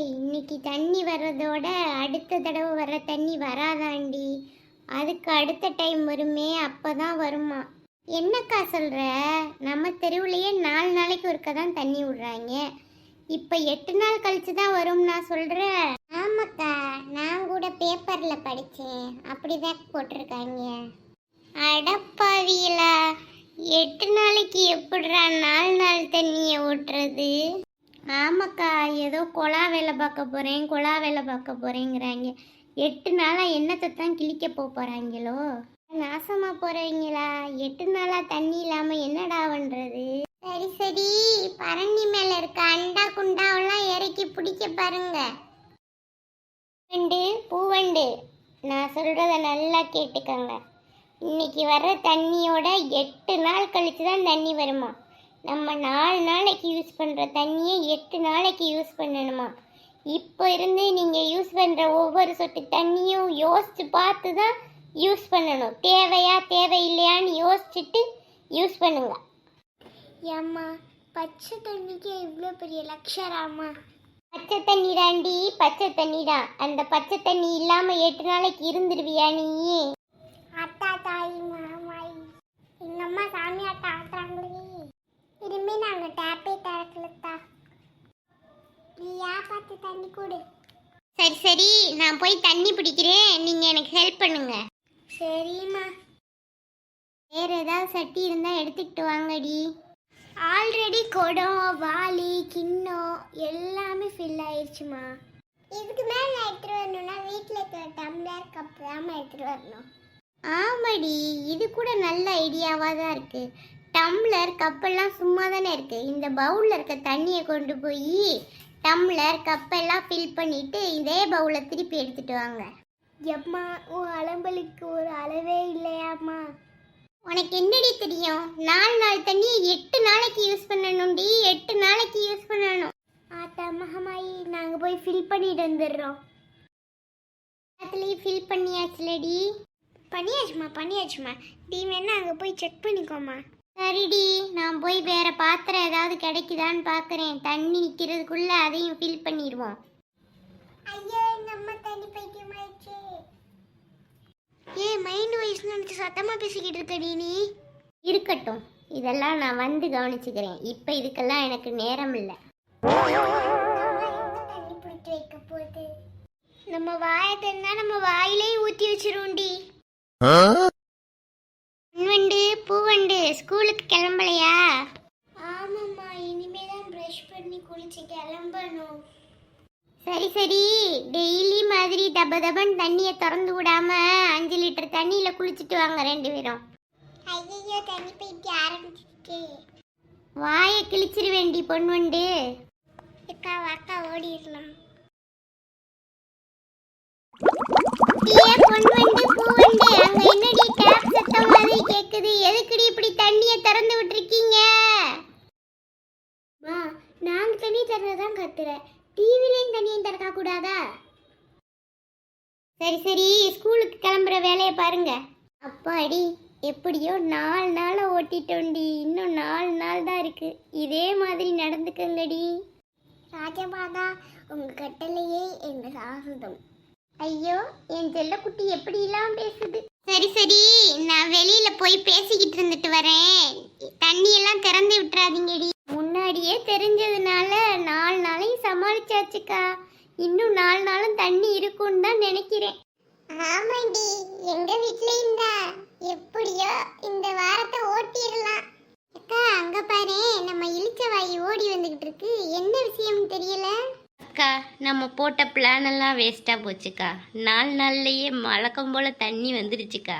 இன்னைக்கு தண்ணி வர்றதோட அடுத்த தடவை வர்ற தண்ணி வராதாண்டி. அதுக்கு அடுத்த டைம் வருமே, அப்பதான் வருமா. என்னக்கா சொல்ற? நம்ம தெருவுலயே 4 நாளைக்கு ஒருக்க தான் தண்ணி விடுறாங்க. இப்ப 8 நாள் கழிச்சு தான் வரும் நான் சொல்றேன். ஆமாக்கா, நான் கூட பேப்பர்ல படிச்சேன், அப்படிதான் போட்டிருக்காங்க. அடப்பாவியலா, 8 நாளைக்கு எப்படிடா 4 நாள் தண்ணியை ஓட்டுறது? ஆமாக்கா, ஏதோ கொலா வேலை பார்க்க போறேங்கிறாங்க. 8 நாளா என்னத்தை தான் கிழிக்க போறாங்களோ. நாசமா போறீங்களா? 8 நாளா தண்ணி இல்லாம என்னடா பண்றது? சரி சரி, பரணி மேல இருக்க அண்டா குண்டாவெல்லாம் இறக்கி பிடிக்க பாருங்க. பூவண்டு, நான் சொல்றத நல்லா கேட்டுக்கங்க. இன்னைக்கு வர்ற தண்ணியோட 8 நாள் கழிச்சு தான் தண்ணி வருமா. நம்ம 4 நாளைக்கு யூஸ் பண்ற தண்ணியை 8 நாளைக்கு யூஸ் பண்ணணுமா. இப்போ இருந்து நீங்க யூஸ் பண்ற ஒவ்வொரு சொட்டு தண்ணியும் யோசிச்சு பார்த்து தான் யூஸ் பண்ணணும். தேவையா தேவையில்லையான்னு யோசிச்சுட்டு யூஸ் பண்ணுங்க. ஏம்மா, பச்சை தண்ணிக்கு இவ்வளோ பெரிய லக்ஷராமா? பச்சை தண்ணி தாண்டி, பச்சை தண்ணி தான். அந்த பச்சை தண்ணி இல்லாம 8 நாளைக்கு இருந்துருவியா நீ? அத்தா தாய் மாமாய், எங்க அம்மா சாமியாட்டா ஆட்டுறாங்களே, இனிமே நாங்க டேப்பே திறக்கலத்தா. நீயா பார்த்து தண்ணி கொடு. சரி சரி, நான் போய் தண்ணி பிடிக்கிறேன், நீங்க எனக்கு ஹெல்ப் பண்ணுங்க. சரிம்மா. வேற ஏதாவது சட்டி இருந்தா எடுத்துக்கிட்டு வாங்கடி. ஆல்ரெடி குடம், வாளி, கிண்ணம் எல்லாமே ஃபில் ஆயிடுச்சுமா. இதுக்கு மேலே எடுத்துட்டு வரணும்னா வீட்டில் இருக்கிற டம்ளர் கப் தான் எடுத்துட்டு வரணும். ஆமாடி, இது கூட நல்ல ஐடியாவாக தான் இருக்கு. டம்ளர் கப்பெல்லாம் சும்மா தானே இருக்கு. இந்த பவுலில் இருக்க தண்ணியை கொண்டு போய் டம்ளர் கப்பெல்லாம் ஃபில் பண்ணிட்டு இதே பவுலை திருப்பி எடுத்துட்டு வாங்க. எம்மா, உன் அலம்பலுக்கு ஒரு அளவே இல்லையாம்மா? உனக்கு என்னடி தெரியும்? 4 நாள் தண்ணியை 8 நாளைக்கு யூஸ் பண்ணணும்டி. 8 நாளைக்கு யூஸ் பண்ணணும். ஆத்தா மகமாயி, நாங்கள் போய் ஃபில் பண்ணிட்டு வந்துடுறோம். அதுலேயும் ஃபில் பண்ணியாச்சுலடி. பண்ணியாச்சுமா. நீ வேணா அங்கே போய் செக் பண்ணிக்கோமா. சரிடி, நான் போய் வேற பாத்திரம் ஏதாவது கிடைக்குதான்னு பார்க்குறேன். தண்ணி நிற்கிறதுக்குள்ள அதையும் ஃபில் பண்ணிடுவோம். ஐயோ, நம்ம தண்ணி பைத்தியமாயிடுச்சு. மைண்ட் வாய்ஸ் நினைச்சு சத்தமா பேசிக்கிட்டு இருக்கடி நீ. இருக்கட்டும், இதெல்லாம் நான் வந்து கவனிச்சுக்கிறேன். இப்போ இதுக்கெல்லாம் எனக்கு நேரம் இல்லை. தண்ணி பிடிச்சி வைக்க போகுது. நம்ம வாயை தண்ணா நம்ம வாயிலே ஊற்றி வச்சிருவோண்டி. பூவண்டு ஸ்கூலுக்கு கிளம்பலையா? ஆமாம்மா, இனிமே தான் ப்ரஷ் பண்ணி குளிச்சு கிளம்பணும். சரி சரி, டெய்லி மாதிரி தபன் தண்ணியை திறந்து விடாம 5 லிட்டர் தண்ணியில குளிச்சுட்டு வாங்க 2 பேரும். ஐயோ, தண்ணி போயிட்டு ஆரம்பிச்சிட்டு வாயை கிழிச்சிரு வேண்டி பொன்வண்டு. அக்கா ஓடிடலாம். பொன்வண்டு பூவண்டு, அங்க என்னடி டேப் சத்தம் மாதிரி கேக்குது? எதுக்குடி இப்படி தண்ணியை திறந்து விட்டுருக்கீங்க? நாங்க தண்ணி திறந்துதான் கத்துறேன். டிவிலையும் தண்ணியும் திறக்க கூடாதா? சரி, ஸ்கூலுக்கு கிளம்புற வேலையை பாருங்க. அப்பாடி, எப்படியோ 4 நாளை ஓட்டிட்டோண்டி. இன்னும் 4 நாள் தான் இருக்கு. இதே மாதிரி நடந்துக்கங்கடி. ராஜமாதா, உங்க கட்டளையே எங்க சாசுதம். ஐயோ, என் செல்லக்குட்டி எப்படிலாம் பேசுது. சரி, நான் வெளியில போய் பேசிக்கிட்டு இருந்துட்டு வரேன். தண்ணியெல்லாம் திறந்து விட்டுறாதீங்கடி. முன்னாடியே தெரிஞ்சதுனால 4 நாளையும் சமாளிச்சாச்சுக்கா. இன்னும் 4 நாளும் தண்ணி இருக்கும்னு தான் நினைக்கிறேன். ஆமாண்டி, எங்க வீட்லயும் தான். எப்படியோ இந்த வாரத்தை ஓட்டிடலாம். அக்கா, அங்க பாரு, நம்ம இளிச்சவாயி ஓடி வந்துகிட்டு இருக்கு. என்ன விஷயம்னு தெரியல. அக்கா, நம்ம போட்ட பிளான் எல்லாம் வேஸ்டா போச்சுக்கா. 4 நாள்லயே வழக்கம் போல தண்ணி வந்துருச்சுக்கா.